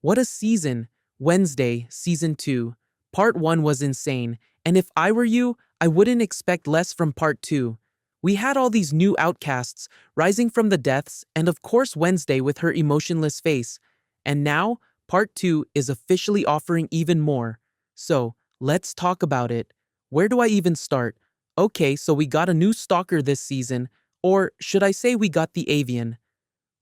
What a season! Wednesday, Season 2. Part 1 was insane, and if I were you, I wouldn't expect less from Part 2. We had all these new outcasts rising from the deaths, and of course Wednesday with her emotionless face. And now, Part 2 is officially offering even more. So, let's talk about it. Where do I even start? Okay, so we got a new stalker this season, or should I say we got the Avian.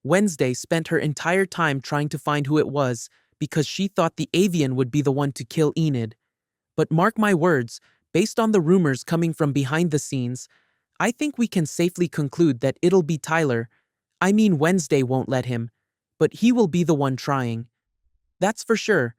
Wednesday spent her entire time trying to find who it was because she thought the Avian would be the one to kill Enid. But mark my words, based on the rumors coming from behind the scenes, I think we can safely conclude that it'll be Tyler. I mean, Wednesday won't let him, but he will be the one trying. That's for sure.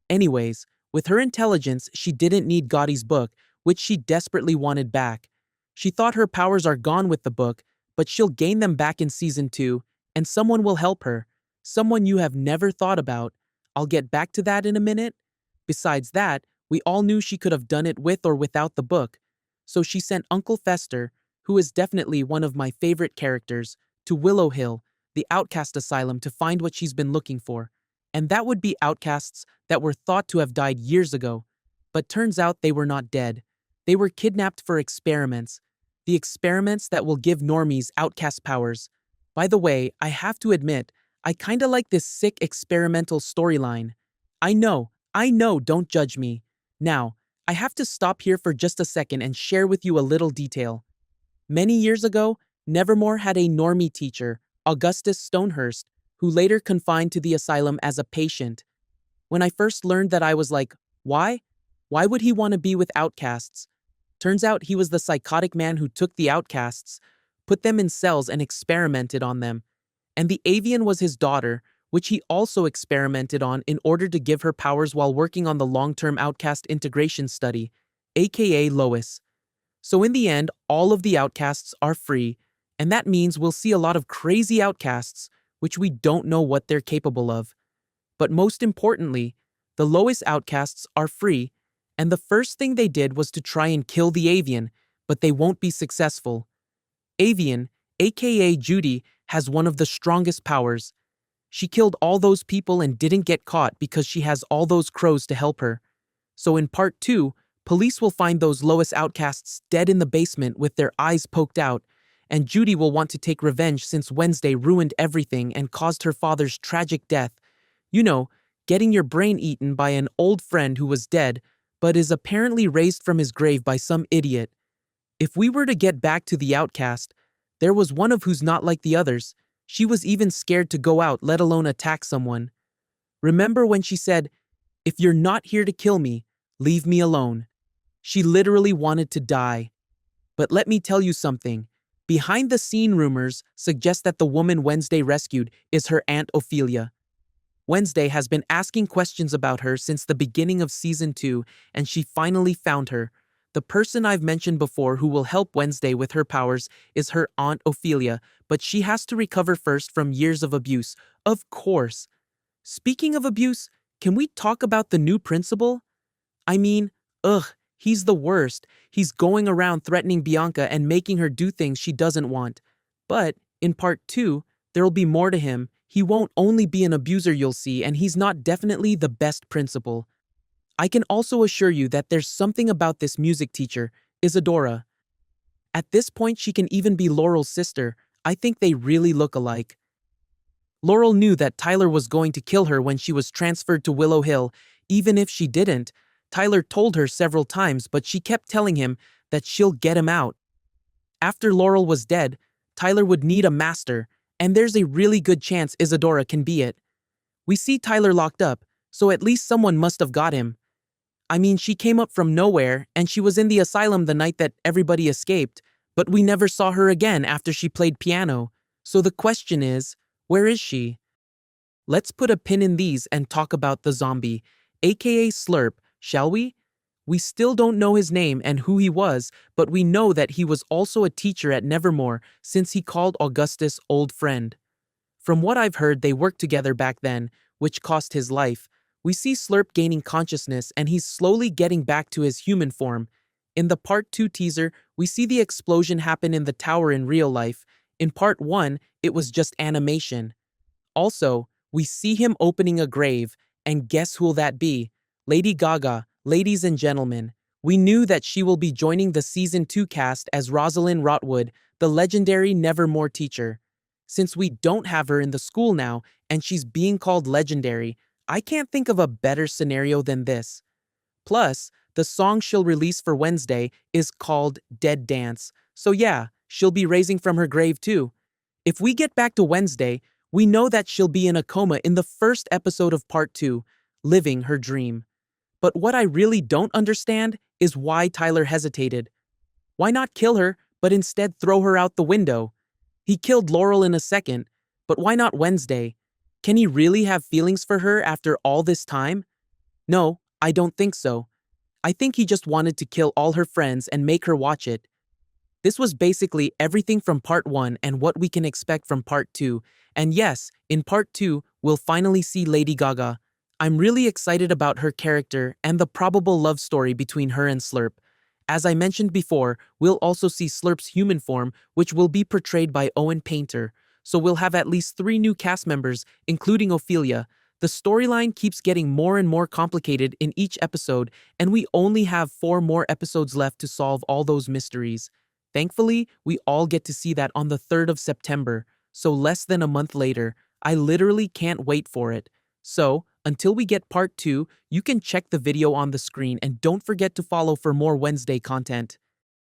Anyways, with her intelligence, she didn't need Gotti's book, which she desperately wanted back. She thought her powers are gone with the book, but she'll gain them back in Season 2, and someone will help her. Someone you have never thought about. I'll get back to that in a minute. Besides that, we all knew she could have done it with or without the book. So she sent Uncle Fester, who is definitely one of my favorite characters, to Willow Hill, the outcast asylum, to find what she's been looking for. And that would be outcasts that were thought to have died years ago. But turns out they were not dead. They were kidnapped for experiments. The experiments that will give normies outcast powers. By the way, I have to admit, I kinda like this sick experimental storyline. I know, don't judge me. Now, I have to stop here for just a second and share with you a little detail. Many years ago, Nevermore had a normie teacher, Augustus Stonehurst, who later confined to the asylum as a patient. When I first learned that, I was like, why? Why would he want to be with outcasts? Turns out he was the psychotic man who took the outcasts, put them in cells and experimented on them. And the Avian was his daughter, which he also experimented on in order to give her powers while working on the long-term outcast integration study, aka Lois. So in the end, all of the outcasts are free, and that means we'll see a lot of crazy outcasts, which we don't know what they're capable of. But most importantly, the Lois outcasts are free, and the first thing they did was to try and kill the Avian, but they won't be successful. Avian, aka Judy, has one of the strongest powers. She killed all those people and didn't get caught because she has all those crows to help her. So in Part 2, police will find those Lois outcasts dead in the basement with their eyes poked out, and Judy will want to take revenge since Wednesday ruined everything and caused her father's tragic death. You know, getting your brain eaten by an old friend who was dead, but is apparently raised from his grave by some idiot. If we were to get back to the outcast, there was one of who's not like the others. She was even scared to go out, let alone attack someone. Remember when she said, "If you're not here to kill me, leave me alone." She literally wanted to die. But let me tell you something. Behind-the-scene rumors suggest that the woman Wednesday rescued is her Aunt Ophelia. Wednesday has been asking questions about her since the beginning of Season 2, and she finally found her. The person I've mentioned before who will help Wednesday with her powers is her Aunt Ophelia, but she has to recover first from years of abuse. Of course. Speaking of abuse, can we talk about the new principal? I mean, he's the worst. He's going around threatening Bianca and making her do things she doesn't want. But in Part 2, there'll be more to him. He won't only be an abuser, you'll see, and he's not definitely the best principal. I can also assure you that there's something about this music teacher, Isadora. At this point, she can even be Laurel's sister. I think they really look alike. Laurel knew that Tyler was going to kill her when she was transferred to Willow Hill. Even if she didn't, Tyler told her several times, but she kept telling him that she'll get him out. After Laurel was dead, Tyler would need a master, and there's a really good chance Isadora can be it. We see Tyler locked up, so at least someone must have got him. I mean, she came up from nowhere, and she was in the asylum the night that everybody escaped, but we never saw her again after she played piano. So the question is, where is she? Let's put a pin in these and talk about the zombie, aka Slurp, shall we? We still don't know his name and who he was, but we know that he was also a teacher at Nevermore since he called Augustus old friend. From what I've heard, they worked together back then, which cost his life. We see Slurp gaining consciousness and he's slowly getting back to his human form. In the Part 2 teaser, we see the explosion happen in the tower in real life. In Part 1, it was just animation. Also, We see him opening a grave, and guess who'll that be? Lady Gaga. Ladies and gentlemen, we knew that she will be joining the season 2 cast as Rosalind Rotwood, the legendary Nevermore teacher. Since we don't have her in the school now, and she's being called legendary, I can't think of a better scenario than this. Plus, the song she'll release for Wednesday is called Dead Dance, so yeah, she'll be raising from her grave too. If we get back to Wednesday, we know that she'll be in a coma in the first episode of Part 2, living her dream. But what I really don't understand is why Tyler hesitated. Why not kill her, but instead throw her out the window? He killed Laurel in a second, but why not Wednesday? Can he really have feelings for her after all this time? No, I don't think so. I think he just wanted to kill all her friends and make her watch it. This was basically everything from Part 1 and what we can expect from Part 2. And yes, in Part 2, we'll finally see Lady Gaga. I'm really excited about her character and the probable love story between her and Slurp. As I mentioned before, we'll also see Slurp's human form, which will be portrayed by Owen Painter. So we'll have at least 3 new cast members, including Ophelia. The storyline keeps getting more and more complicated in each episode, and we only have 4 more episodes left to solve all those mysteries. Thankfully, we all get to see that on the 3rd of September, so less than a month later. I literally can't wait for it. So, until we get Part 2, you can check the video on the screen and don't forget to follow for more Wednesday content.